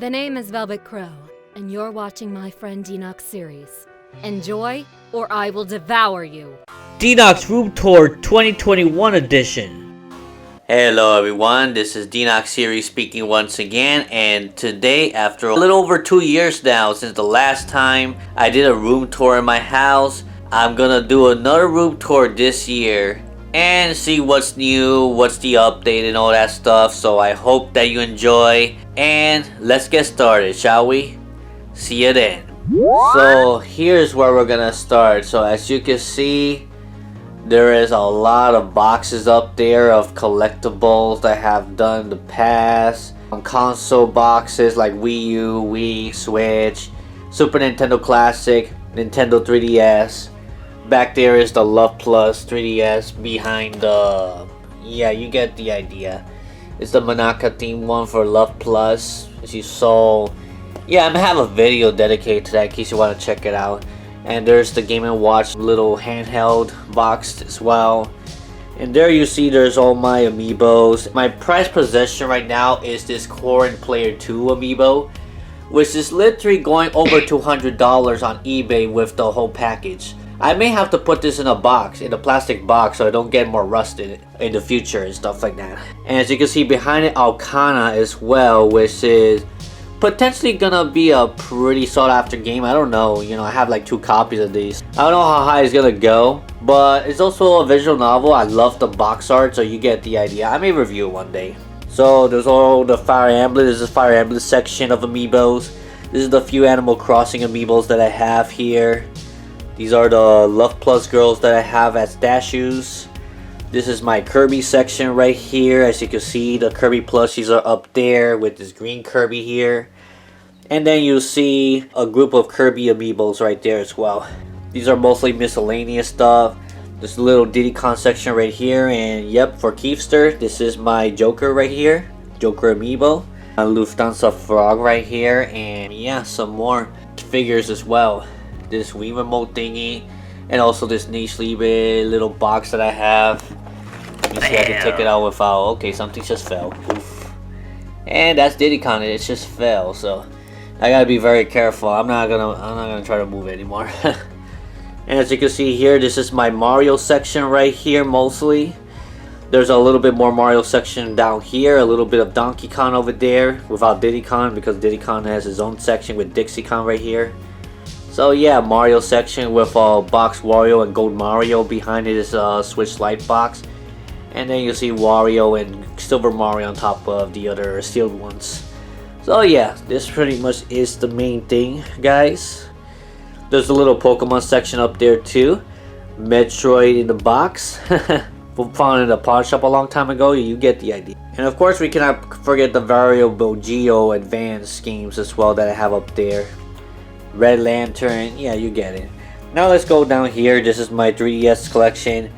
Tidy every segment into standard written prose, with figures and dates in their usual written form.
The name is Velvet Crow, and you're watching my friend DenoxSeries. Enjoy, or I will devour you. Denox Room Tour 2021 edition. Hello everyone, this is DenoxSeries speaking once again, and today, after a little over 2 years now since the last time I did a room tour in my house, I'm gonna do another room tour this year and see what's new, what's the update and all that stuff. So I hope that you enjoy, and let's get started, shall we? See you then. So here's where we're gonna start. So as you can see, there is a lot of boxes up there of collectibles that I have done in the past. Console boxes like Wii U, Wii, Switch, Super Nintendo Classic, Nintendo 3DS. Back there is the Love Plus 3DS behind the... yeah, you get the idea. It's the Manaka theme one for Love Plus. As you saw, yeah, I'm gonna have a video dedicated to that in case you want to check it out. And there's the Game & Watch little handheld box as well. And there you see there's all my amiibos. My prized possession right now is this Corrin Player 2 amiibo, which is literally going over $200 on eBay with the whole package. I may have to put this in a box, in a plastic box, so I don't get more rusted in the future and stuff like that. And as you can see behind it, Alcana as well, which is potentially gonna be a pretty sought after game. I don't know, you know, I have like 2 copies of these. I don't know how high it's gonna go, but it's also a visual novel. I love the box art, so you get the idea. I may review it one day. So there's all the Fire Emblem. This is Fire Emblem section of amiibos. This is the few Animal Crossing amiibos that I have here. These are the Love Plus girls that I have as statues. This is my Kirby section right here. As you can see, the Kirby plushies are up there with this green Kirby here. And then you see a group of Kirby amiibos right there as well. These are mostly miscellaneous stuff. This little Diddy Kong section right here. And yep, for Keefster, this is my Joker right here. Joker amiibo. A Lufthansa frog right here. And yeah, some more figures as well. This Wii remote thingy, and also this niche little box that I have. You see, I can take it out without. Okay, something just fell. Oof. And that's Diddy Kong. It just fell, so I gotta be very careful. I'm not gonna try to move it anymore. And as you can see here, this is my Mario section right here mostly. There's a little bit more Mario section down here, a little bit of Donkey Kong over there without Diddy Kong, because Diddy Kong has his own section with Dixie Kong right here. So yeah, Mario section with Box Wario and Gold Mario. Behind it is a Switch Lite box. And then you see Wario and Silver Mario on top of the other sealed ones. So yeah, this pretty much is the main thing, guys. There's a little Pokemon section up there too. Metroid in the box. Found in a pawn shop a long time ago. You get the idea. And of course we cannot forget the variable Geo Advanced games as well that I have up there. Red Lantern, yeah, you get it. Now let's go down here. This is my 3DS collection.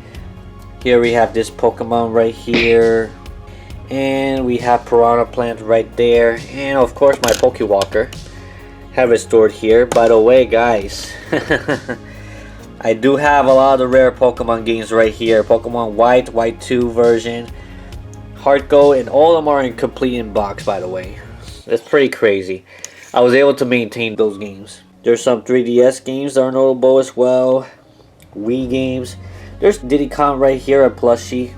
Here we have this Pokemon right here. And we have Piranha Plant right there. And of course my Pokewalker. Have it stored here. By the way, guys, I do have a lot of rare Pokemon games right here. Pokemon White, White 2 version, Heart Gold, and all of them are in complete in box, by the way. That's pretty crazy. I was able to maintain those games. There's some 3DS games that are notable as well. Wii games. There's Diddy Kong right here, a plushie.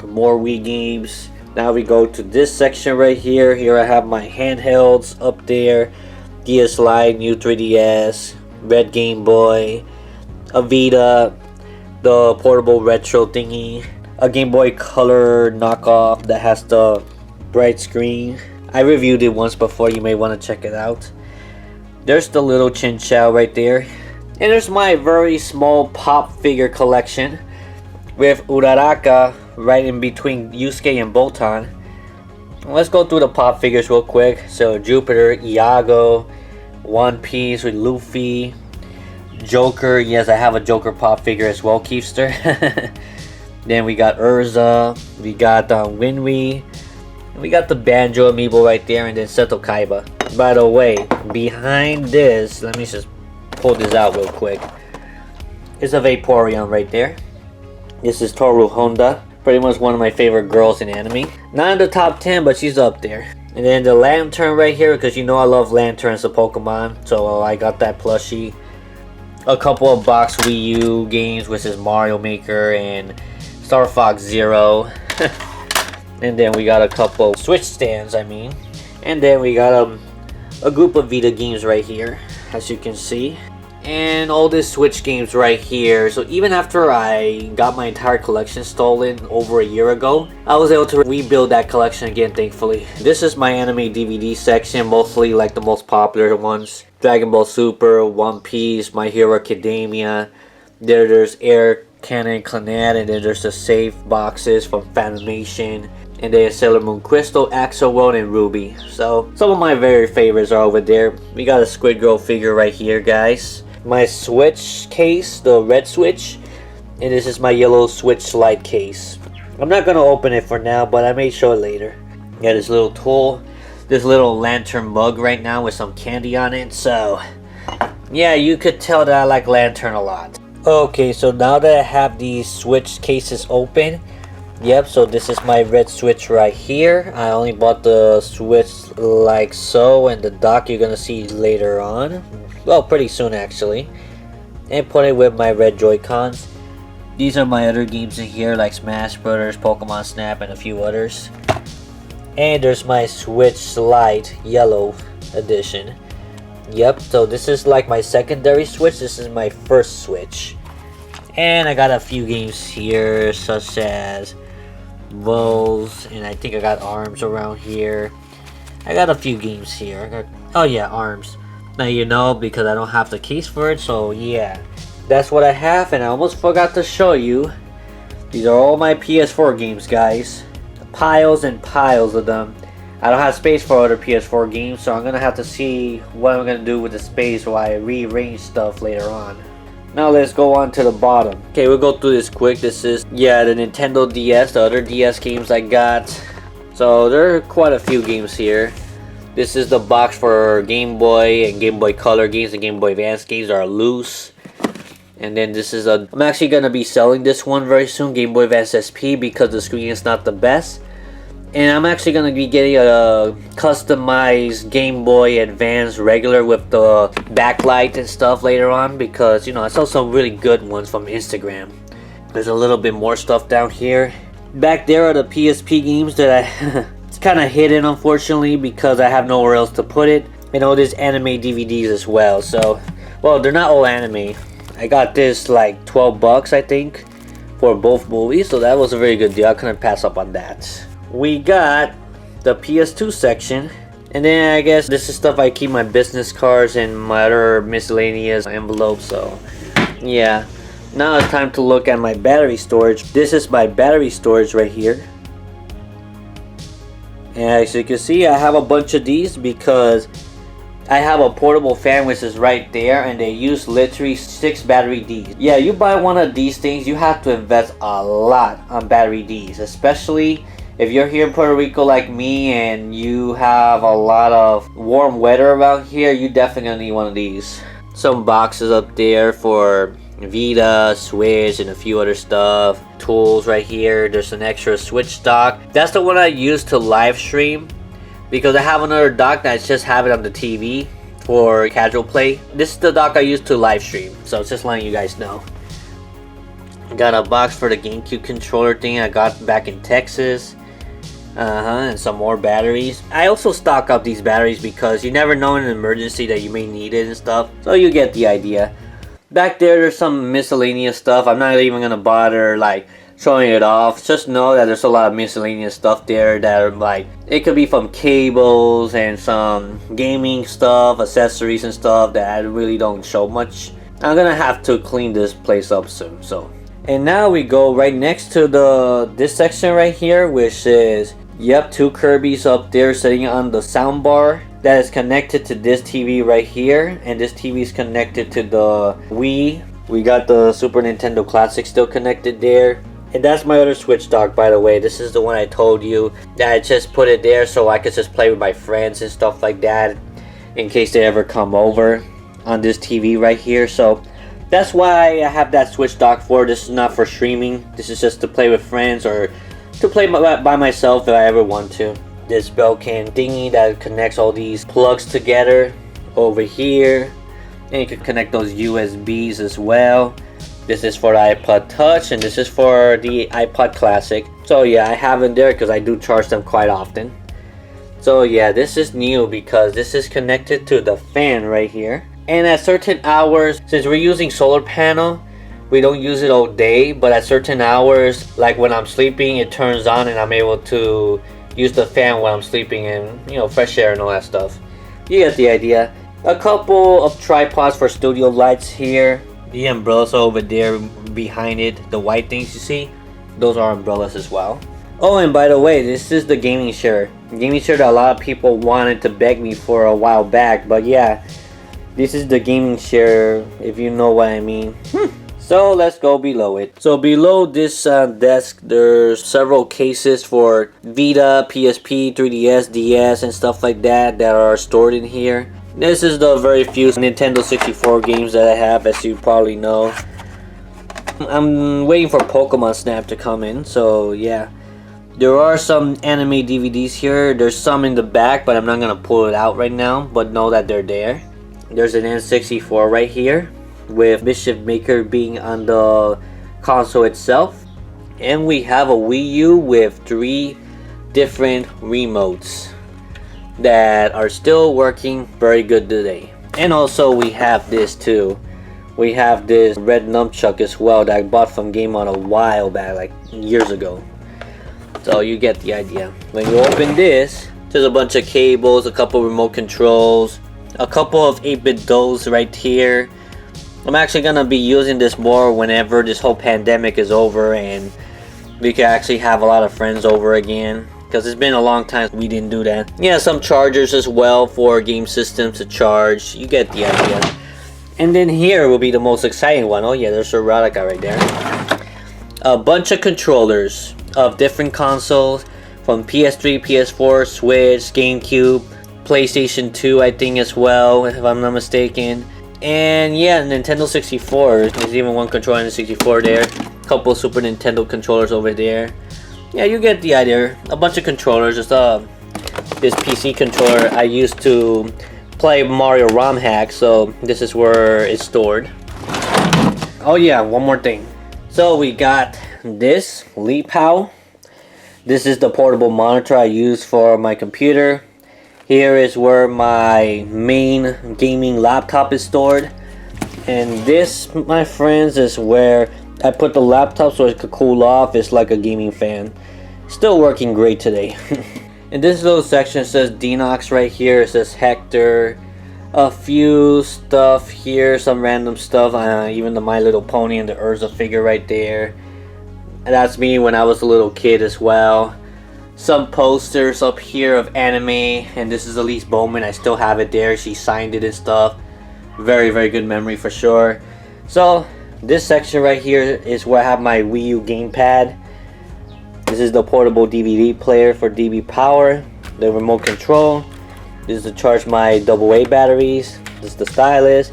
More Wii games. Now we go to this section right here. Here I have my handhelds up there. DS Lite, new 3DS, Red Game Boy, a Vita, the portable retro thingy, a Game Boy Color knockoff that has the bright screen. I reviewed it once before, you may want to check it out. There's the little Chin Chow right there. And there's my very small pop figure collection with Uraraka right in between Yusuke and Botan. Let's go through the pop figures real quick. So Jupiter, Iago, One Piece with Luffy, Joker. Yes, I have a Joker pop figure as well, Keefster. Then we got Urza, we got Winry. We got the Banjo amiibo right there, and then Seto Kaiba. By the way, behind this, let me just pull this out real quick. It's a Vaporeon right there. This is Toru Honda. Pretty much one of my favorite girls in anime. Not in the top 10, but she's up there. And then the lantern right here, because you know I love lanterns of Pokemon, so I got that plushie. A couple of box Wii U games, which is Mario Maker and Star Fox Zero. And then we got a couple Switch stands, and then we got a group of Vita games right here, as you can see, and all these Switch games right here. So even after I got my entire collection stolen over a year ago, I was able to rebuild that collection again, thankfully. This is my anime DVD section, mostly like the most popular ones: Dragon Ball Super, One Piece, My Hero Academia. There's Air Cannon Clannad, and then there's the safe boxes from Funimation, and then Sailor Moon Crystal, Axel World, and Ruby. So some of my very favorites are over there. We got a Squid Girl figure right here, guys. My Switch case, the red Switch, and this is my yellow Switch Lite case. I'm not gonna open it for now, but I may show it later. Got this little tool, this little lantern mug right now with some candy on it. So yeah, you could tell that I like lantern a lot. Okay, so now that I have these Switch cases open, yep, so this is my red Switch right here. I only bought the Switch like so, and the dock you're gonna see later on. Well, pretty soon actually. And put it with my red Joy-Cons. These are my other games in here, like Smash Brothers, Pokemon Snap, and a few others. And there's my Switch Lite yellow edition. Yep, so this is like my secondary Switch. This is my first Switch. And I got a few games here, such as Bows, and I think I got Arms around here. I got a few games here. Oh yeah, Arms. Now you know, because I don't have the case for it, so yeah. That's what I have, and I almost forgot to show you. These are all my PS4 games, guys. Piles and piles of them. I don't have space for other PS4 games, so I'm gonna have to see what I'm gonna do with the space while I rearrange stuff later on. Now let's go on to the bottom. Okay, we'll go through this quick. This is, yeah, the Nintendo DS, the other DS games I got. So there are quite a few games here. This is the box for Game Boy and Game Boy Color games, and Game Boy Advance games are loose. And then this is I'm actually gonna be selling this one very soon, Game Boy Advance SP, because the screen is not the best. And I'm actually going to be getting a customized Game Boy Advance regular with the backlight and stuff later on, because, you know, I saw some really good ones from Instagram. There's a little bit more stuff down here. Back there are the PSP games that it's kind of hidden, unfortunately, because I have nowhere else to put it. And all these anime DVDs as well. So, well, they're not all anime. I got this like 12 bucks, I think, for both movies. So that was a very good deal. I couldn't pass up on that. We got the PS2 section, and then I guess this is stuff I keep my business cards and my other miscellaneous envelopes. So yeah, now it's time to look at my battery storage. This is my battery storage right here, and as you can see, I have a bunch of these because I have a portable fan which is right there, and they use literally 6 battery Ds. Yeah, you buy one of these things, you have to invest a lot on battery Ds, especially if you're here in Puerto Rico like me and you have a lot of warm weather around here, you definitely gonna need one of these. Some boxes up there for Vita, Switch, and a few other stuff. Tools right here. There's an extra Switch dock. That's the one I use to live stream, because I have another dock that I just have it on the TV for casual play. This is the dock I use to live stream, so just letting you guys know. Got a box for the GameCube controller thing I got back in Texas. And some more batteries. I also stock up these batteries because you never know in an emergency that you may need it and stuff. So you get the idea. Back there's some miscellaneous stuff. I'm not even gonna bother like showing it off. Just know that there's a lot of miscellaneous stuff there that are like, it could be from cables and some gaming stuff, accessories and stuff that I really don't show much. I'm gonna have to clean this place up soon. So, and now we go right next to this section right here, which is, yep, 2 Kirby's up there sitting on the sound bar that is connected to this TV right here, and this TV is connected to the Wii. We got the Super Nintendo Classic still connected there. And that's my other Switch dock, by the way. This is the one I told you that I just put it there so I could just play with my friends and stuff like that in case they ever come over on this TV right here. So that's why I have that Switch dock for. This is not for streaming. This is just to play with friends or to play by myself if I ever want to. this Belkin thingy that connects all these plugs together over here. And you can connect those USBs as well. This is for the iPod Touch, and this is for the iPod Classic. So yeah, I have them there because I do charge them quite often. So yeah, this is new because this is connected to the fan right here. And at certain hours, since we're using solar panel, we don't use it all day, but at certain hours, like when I'm sleeping, it turns on and I'm able to use the fan while I'm sleeping, and you know, fresh air and all that stuff. You get the idea. A couple of tripods for studio lights here. The umbrellas over there behind it, the white things you see, those are umbrellas as well. Oh, and by the way, this is the gaming chair. Gaming chair that a lot of people wanted to beg me for a while back, but yeah, this is the gaming chair, if you know what I mean. So let's go below it. So below this desk, there's several cases for Vita, PSP, 3DS, DS, and stuff like that are stored in here. This is the very few Nintendo 64 games that I have, as you probably know. I'm waiting for Pokemon Snap to come in, so yeah. There are some anime DVDs here. There's some in the back, but I'm not gonna pull it out right now, but know that they're there. There's an N64 right here, with Mischief Maker being on the console itself. And we have a Wii U with 3 different remotes that are still working very good today. And also we have this too. We have this red nunchuck as well that I bought from Game On a while back, like years ago. So you get the idea. When you open this, there's a bunch of cables, a couple remote controls, a couple of 8-bit dolls right here. I'm actually gonna be using this more whenever this whole pandemic is over and we can actually have a lot of friends over again, because it's been a long time we didn't do that. Yeah, some chargers as well for game systems to charge. You get the idea. And then here will be the most exciting one. Oh yeah, there's a Erotica right there. A bunch of controllers of different consoles, from PS3, PS4, Switch, GameCube, PlayStation 2 I think as well, if I'm not mistaken. And yeah, Nintendo 64. There's even one controller in the 64 there. Couple Super Nintendo controllers over there. Yeah, you get the idea. A bunch of controllers. Just this PC controller I used to play Mario ROM hack, so this is where it's stored. Oh yeah, one more thing. So we got this LeapPow. This is the portable monitor I use for my computer. Here is where my main gaming laptop is stored. And this, my friends, is where I put the laptop so it could cool off. It's like a gaming fan. Still working great today. In this little section it says Denox right here. It says Hector. A few stuff here, some random stuff. Even the My Little Pony and the Urza figure right there. And that's me when I was a little kid as well. Some posters up here of anime, and this is Elise Bowman. I still have it there. She signed it and stuff. Very, very good memory for sure. So this section right here is where I have my Wii U gamepad. This is the portable DVD player for DB Power. The remote control. This is to charge my AA batteries. This is the stylus.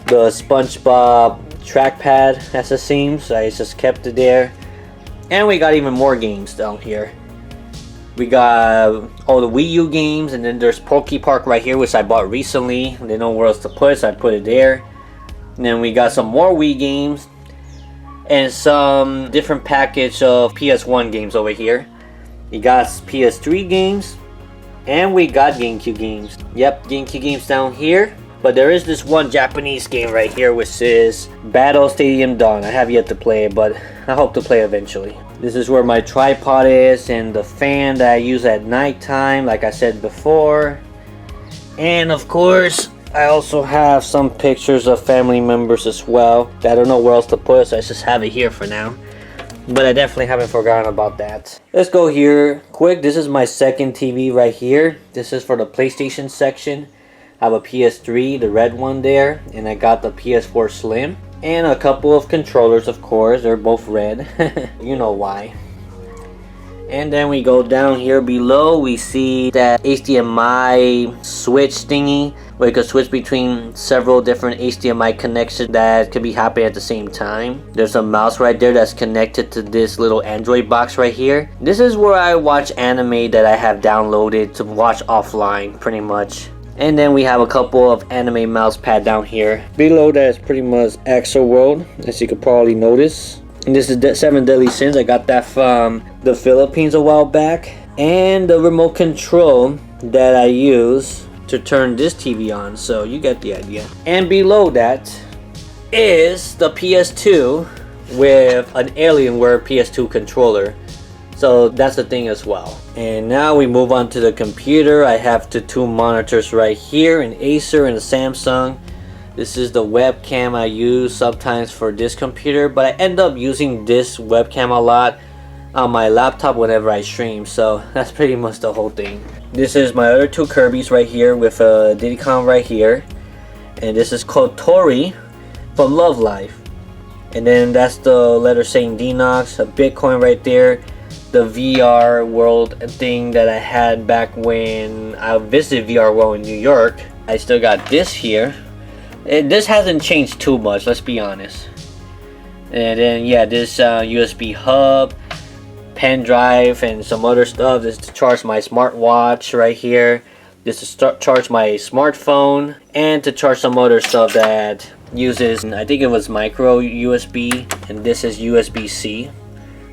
The SpongeBob trackpad, as it seems. I just kept it there. And we got even more games down here. We got all the Wii U games, and then there's Poke Park right here, which I bought recently. I didn't know where else to put it, so I put it there. And then we got some more Wii games and some different package of PS1 games over here. We got PS3 games, and we got GameCube games. Yep, GameCube games down here. But there is this one Japanese game right here, which is Battle Stadium Dawn. I have yet to play it, but I hope to play eventually. This is where my tripod is, and the fan that I use at nighttime, like I said before. And of course, I also have some pictures of family members as well that I don't know where else to put, so I just have it here for now. But I definitely haven't forgotten about that. Let's go here quick. This is my second TV right here. This is for the PlayStation section. I have a PS3, the red one there, and I got the PS4 Slim. And a couple of controllers, of course. They're both red. You know why. And then we go down here below. We see that HDMI switch thingy where you can switch between several different HDMI connections that could be happening at the same time. There's a mouse right there that's connected to this little Android box right here. This is where I watch anime that I have downloaded to watch offline pretty much. And then we have a couple of anime mouse pad down here. Below that is pretty much Exo World, as you could probably notice. And this is 7 Deadly Sins. I got that from the Philippines a while back. And the remote control that I use to turn this TV on, so you get the idea. And below that is the PS2 with an Alienware PS2 controller. So that's the thing as well. And now we move on to the computer. I have the 2 monitors right here, an Acer and a Samsung. This is the webcam I use sometimes for this computer, but I end up using this webcam a lot on my laptop whenever I stream. So that's pretty much the whole thing. This is my other 2 Kirby's right here with a Diddy-Kong right here. And this is called Tori from Love Life. And then that's the letter saying Denox, a Bitcoin right there. The VR World thing that I had back when I visited VR World in New York. I still got this here. And this hasn't changed too much, let's be honest. And then yeah, this USB hub, pen drive, and some other stuff. This is to charge my smartwatch right here. This is to charge my smartphone, and to charge some other stuff that uses, I think it was micro USB, and this is USB-C.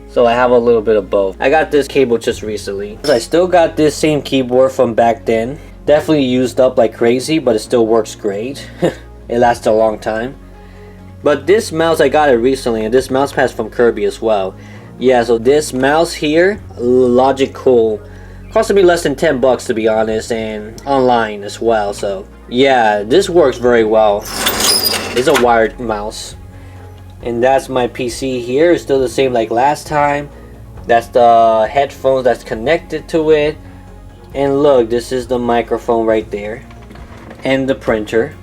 So I have a little bit of both. I got this cable just recently. I still got this same keyboard from back then. Definitely used up like crazy, but it still works great. It lasts a long time. But this mouse, I got it recently, and this mouse pad's from Kirby as well. Yeah, so this mouse here, Logic Cool, costed me less than 10 bucks to be honest, and online as well. So yeah, this works very well. It's a wired mouse. And that's my PC here. It's still the same like last time. That's the headphones that's connected to it. And look, this is the microphone right there. And the printer.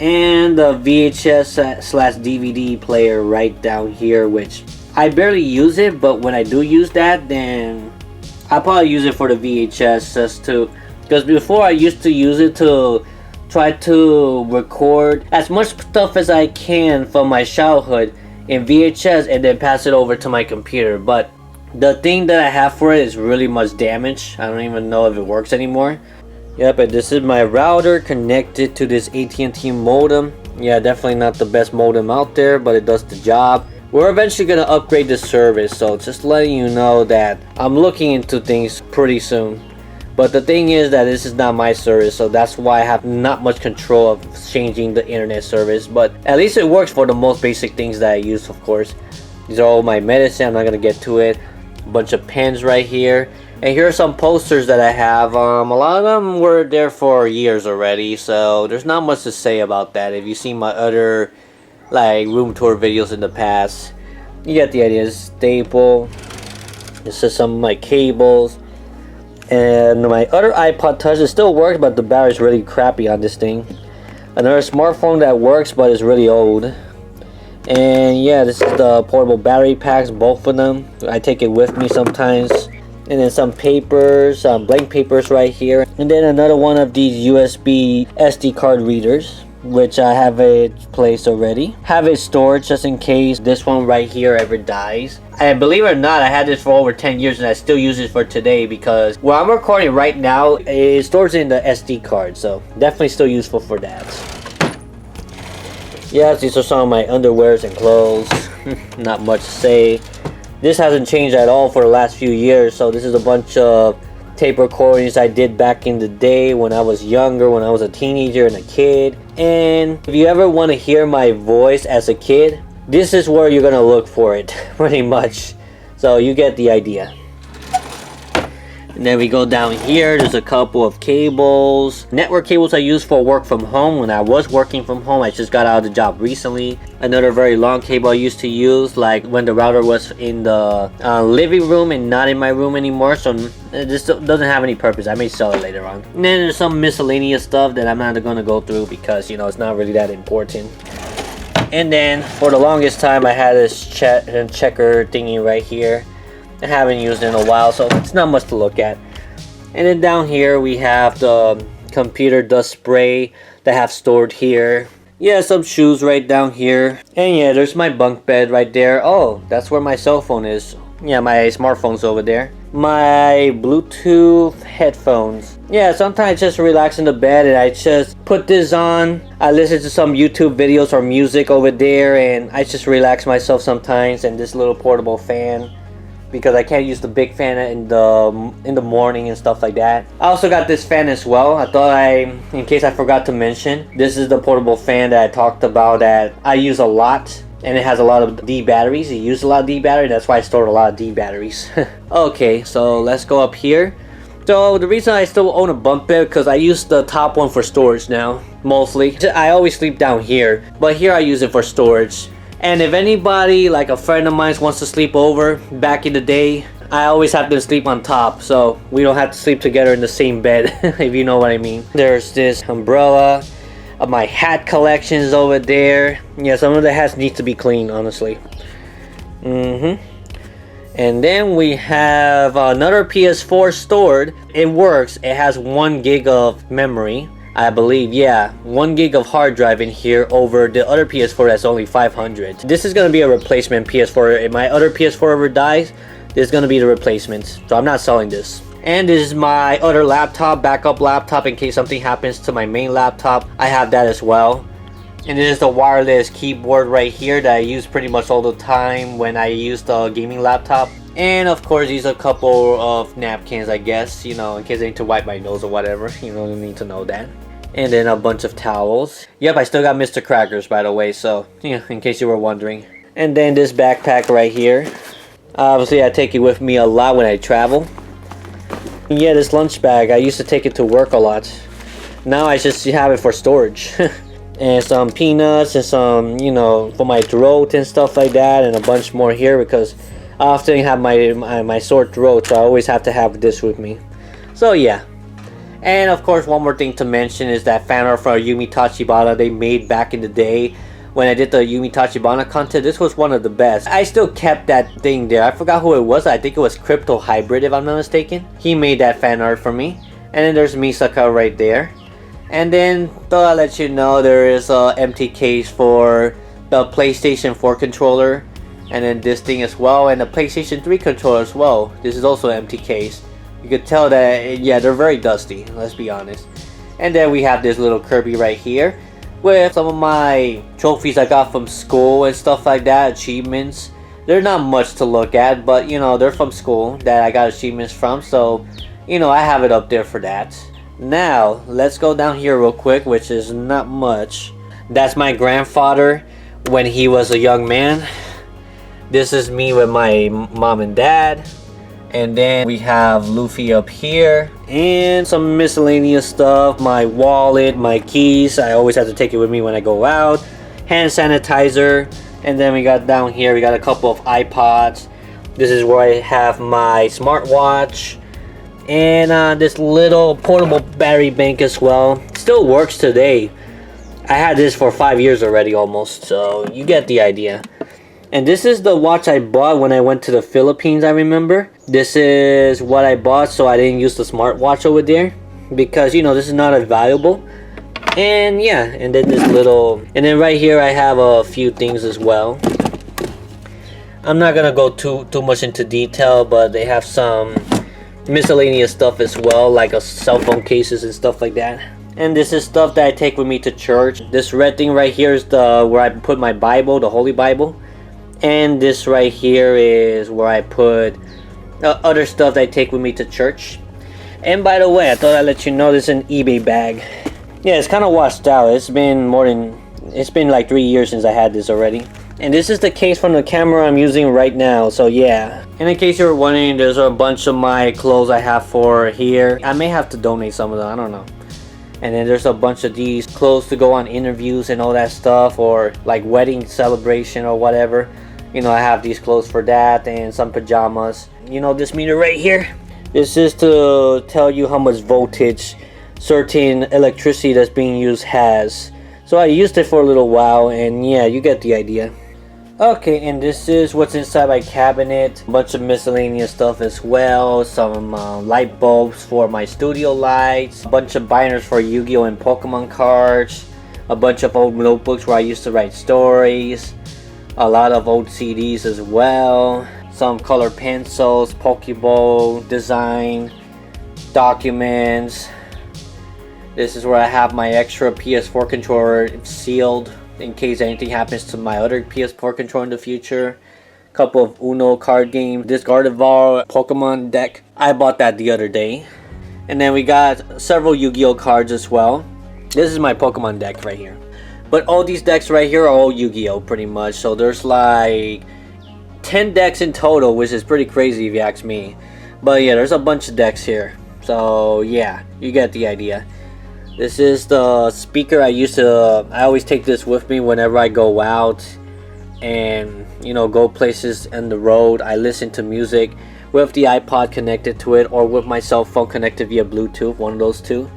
And the VHS slash DVD player right down here, which I barely use it, but when I do use that, then I'll probably use it for the VHS just to, because before I used to use it to try to record as much stuff as I can from my childhood in VHS and then pass it over to my computer. But the thing that I have for it is really much damaged. I don't even know if it works anymore. Yep, and this is my router connected to this AT&T modem. Yeah, definitely not the best modem out there, but it does the job. We're eventually going to upgrade the service, so just letting you know that I'm looking into things pretty soon. But the thing is that this is not my service, so that's why I have not much control of changing the internet service. But at least it works for the most basic things that I use, of course. These are all my medicine, I'm not going to get to it. A bunch of pens right here. And here are some posters that I have. A lot of them were there for years already, so there's not much to say about that. If you've seen my other like room tour videos in the past, you get the idea. Staple. This is some of my cables. And my other iPod Touch, it still works, but the battery's really crappy on this thing. Another smartphone that works, but is really old. And yeah, this is the portable battery packs, both of them. I take it with me sometimes. And then some papers, blank papers right here. And then another one of these USB SD card readers, which I have it placed already. Have it stored just in case this one right here ever dies. And believe it or not, I had this for over 10 years and I still use it for today because where I'm recording right now, it stores in the SD card. So definitely still useful for that. Yes, these are some of my underwears and clothes. Not much to say. This hasn't changed at all for the last few years. So this is a bunch of tape recordings I did back in the day when I was younger, when I was a teenager and a kid. And if you ever want to hear my voice as a kid, this is where you're gonna look for it, pretty much. So you get the idea. And then we go down here, there's a couple of cables. Network cables I use for work from home when I was working from home. I just got out of the job recently. Another very long cable I used to use, like when the router was in the living room and not in my room anymore. So this doesn't have any purpose. I may sell it later on. And then there's some miscellaneous stuff that I'm not gonna go through because, you know, it's not really that important. And then for the longest time I had this checker thingy right here. I haven't used it in a while, so it's not much to look at. And then down here we have the computer dust spray that I have stored here. Yeah, some shoes right down here. And yeah, there's my bunk bed right there. Oh, that's where my cell phone is. Yeah, my smartphone's over there. My Bluetooth headphones. Yeah, sometimes I just relax in the bed and I just put this on. I listen to some YouTube videos or music over there, and I just relax myself sometimes. And this little portable fan, because I can't use the big fan in the morning and stuff like that. I also got this fan as well. In case I forgot to mention, this is the portable fan that I talked about that I use a lot. And it has a lot of D batteries. It uses a lot of D battery. That's why I stored a lot of D batteries. Okay, so let's go up here. So the reason I still own a bunk bed, because I use the top one for storage now, mostly. I always sleep down here, but here I use it for storage. And if anybody, like a friend of mine, wants to sleep over, back in the day, I always have them sleep on top, so we don't have to sleep together in the same bed, if you know what I mean. There's this umbrella. My hat collection is over there. Yeah, some of the hats need to be cleaned, honestly. And then we have another PS4 stored. It works. It has 1 gig of memory, I believe. Yeah, 1 gig of hard drive in here over the other PS4 that's only 500. This is going to be a replacement PS4. If my other PS4 ever dies, this is going to be the replacement. So I'm not selling this. And this is my other laptop, backup laptop, in case something happens to my main laptop. I have that as well. And this is the wireless keyboard right here that I use pretty much all the time when I use the gaming laptop. And of course, these are a couple of napkins, I guess, you know, in case I need to wipe my nose or whatever. You don't need to know that. And then a bunch of towels. Yep, I still got Mr. Crackers, by the way, so, yeah, in case you were wondering. And then this backpack right here. Obviously, I take it with me a lot when I travel. Yeah, this lunch bag, I used to take it to work a lot. Now I just have it for storage. And some peanuts and some, you know, for my throat and stuff like that, and a bunch more here because I often have my sore throat, so I always have to have this with me. So yeah. And of course, one more thing to mention is that fan art from Yumi Tachibana they made back in the day. When I did the Yumi Tachibana content, this was one of the best. I still kept that thing there. I forgot who it was. I think it was Crypto Hybrid, if I'm not mistaken. He made that fan art for me. And then there's Misaka right there. And then, thought I'd let you know there is a empty case for the PlayStation 4 controller. And then this thing as well. And the PlayStation 3 controller as well. This is also an empty case. You could tell that, yeah, they're very dusty. Let's be honest. And then we have this little Kirby right here. With some of my trophies I got from school and stuff like that, achievements. They're not much to look at, but you know, they're from school that I got achievements from, so you know, I have it up there for that. Now, let's go down here real quick, which is not much. That's my grandfather when he was a young man. This is me with my mom and dad. And then we have Luffy up here. And some miscellaneous stuff. My wallet, my keys. I always have to take it with me when I go out. Hand sanitizer. And then we got down here, we got a couple of iPods. This is where I have my smartwatch. And this little portable battery bank as well. Still works today. I had this for 5 years already almost. So you get the idea. And this is the watch I bought when I went to the Philippines, I remember. This is what I bought, so I didn't use the smartwatch over there. Because, you know, this is not as valuable. And yeah, and then this little... And then right here I have a few things as well. I'm not gonna go too much into detail, but they have some miscellaneous stuff as well, like a cell phone cases and stuff like that. And this is stuff that I take with me to church. This red thing right here is where I put my Bible, the Holy Bible. And this right here is where I put other stuff that I take with me to church. And by the way, I thought I'd let you know this is an eBay bag. Yeah, it's kind of washed out. It's been like 3 years since I had this already. And this is the case from the camera I'm using right now, so yeah. And in case you were wondering, there's a bunch of my clothes I have for here. I may have to donate some of them, I don't know. And then there's a bunch of these clothes to go on interviews and all that stuff, or like wedding celebration or whatever. You know, I have these clothes for that, and some pajamas. You know, this meter right here, this is to tell you how much voltage certain electricity that's being used has. So I used it for a little while, and yeah, you get the idea. Okay, and this is what's inside my cabinet. A bunch of miscellaneous stuff as well. Some light bulbs for my studio lights. A bunch of binders for Yu-Gi-Oh! And Pokemon cards. A bunch of old notebooks where I used to write stories. A lot of old CDs as well. Some color pencils, Pokeball design, documents. This is where I have my extra PS4 controller sealed in case anything happens to my other PS4 controller in the future. Couple of Uno card games. This Gardevoir Pokemon deck, I bought that the other day. And then we got several Yu-Gi-Oh cards as well. This is my Pokemon deck right here. But all these decks right here are all Yu-Gi-Oh pretty much. So there's like 10 decks in total, which is pretty crazy if you ask me. But yeah, there's a bunch of decks here. So yeah, you get the idea. This is the speaker I always take this with me whenever I go out and, you know, go places on the road. I listen to music with the iPod connected to it or with my cell phone connected via Bluetooth, one of those two.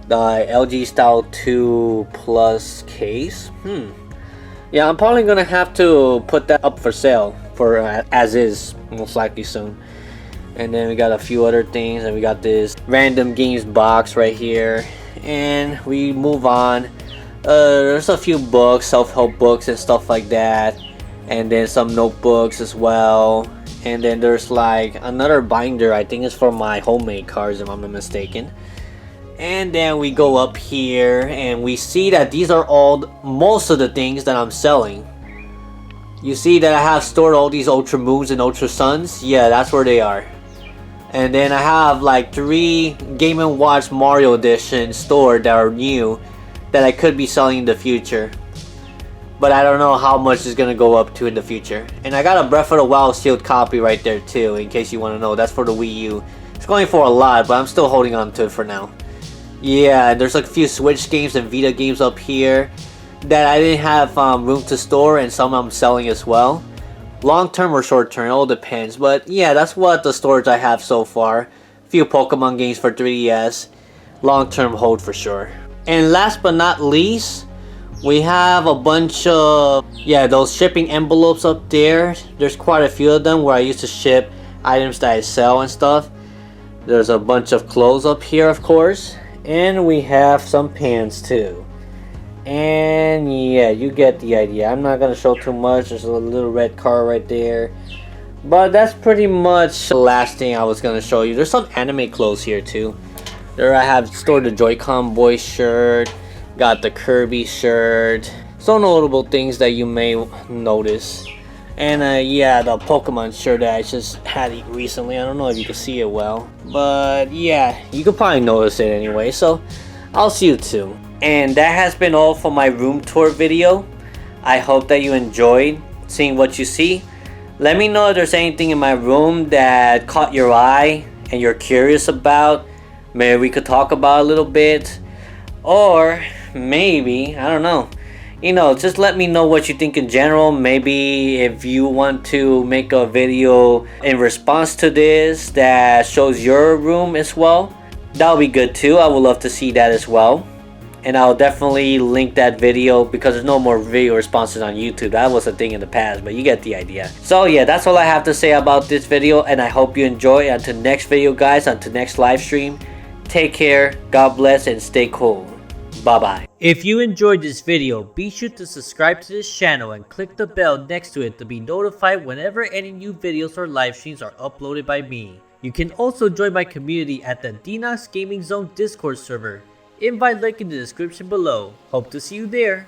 The LG Style 2 Plus case. Yeah, I'm probably gonna have to put that up for sale for as is, most likely soon. And then we got a few other things, and we got this random games box right here. And we move on. There's a few books, self-help books and stuff like that, and then some notebooks as well. And then there's like another binder, I think it's for my homemade cards if I'm not mistaken. And then we go up here and we see that these are all most of the things that I'm selling. You see that I have stored all these Ultra Moons and Ultra Suns? Yeah, that's where they are. And then I have like 3 Game & Watch Mario Edition stored that are new that I could be selling in the future. But I don't know how much it's gonna go up to in the future. And I got a Breath of the Wild sealed copy right there too, in case you want to know. That's for the Wii U. It's going for a lot, but I'm still holding on to it for now. Yeah, and there's like a few Switch games and Vita games up here that I didn't have room to store, and some I'm selling as well. Long term or short term, it all depends. But yeah, that's what the storage I have so far. A few Pokemon games for 3DS. Long term hold for sure. And last but not least, we have a bunch of, yeah, those shipping envelopes up there. There's quite a few of them where I used to ship items that I sell and stuff. There's a bunch of clothes up here, of course. And we have some pants too. And yeah, you get the idea. I'm not gonna show too much. There's a little red car right there, but that's pretty much the last thing I was gonna show you. There's some anime clothes here too. There I have stored the Joy-Con Boy shirt, got the Kirby shirt, some notable things that you may notice. And yeah, the Pokemon shirt that I just had recently. I don't know if you can see it well, but yeah, you could probably notice it anyway. So I'll see you too. And that has been all for my room tour video. I hope that you enjoyed seeing what you see. Let me know if there's anything in my room that caught your eye and you're curious about. Maybe we could talk about a little bit. Or maybe, I don't know. You know, just let me know what you think in general. Maybe if you want to make a video in response to this that shows your room as well, that'll be good too. I would love to see that as well. And I'll definitely link that video because there's no more video responses on YouTube. That was a thing in the past, but you get the idea. So yeah, that's all I have to say about this video, and I hope you enjoy. Until next video guys, until next live stream, take care, God bless, and stay cool. Bye bye. If you enjoyed this video, be sure to subscribe to this channel and click the bell next to it to be notified whenever any new videos or live streams are uploaded by me. You can also join my community at the Denox Gaming Zone Discord server. Invite link in the description below. Hope to see you there.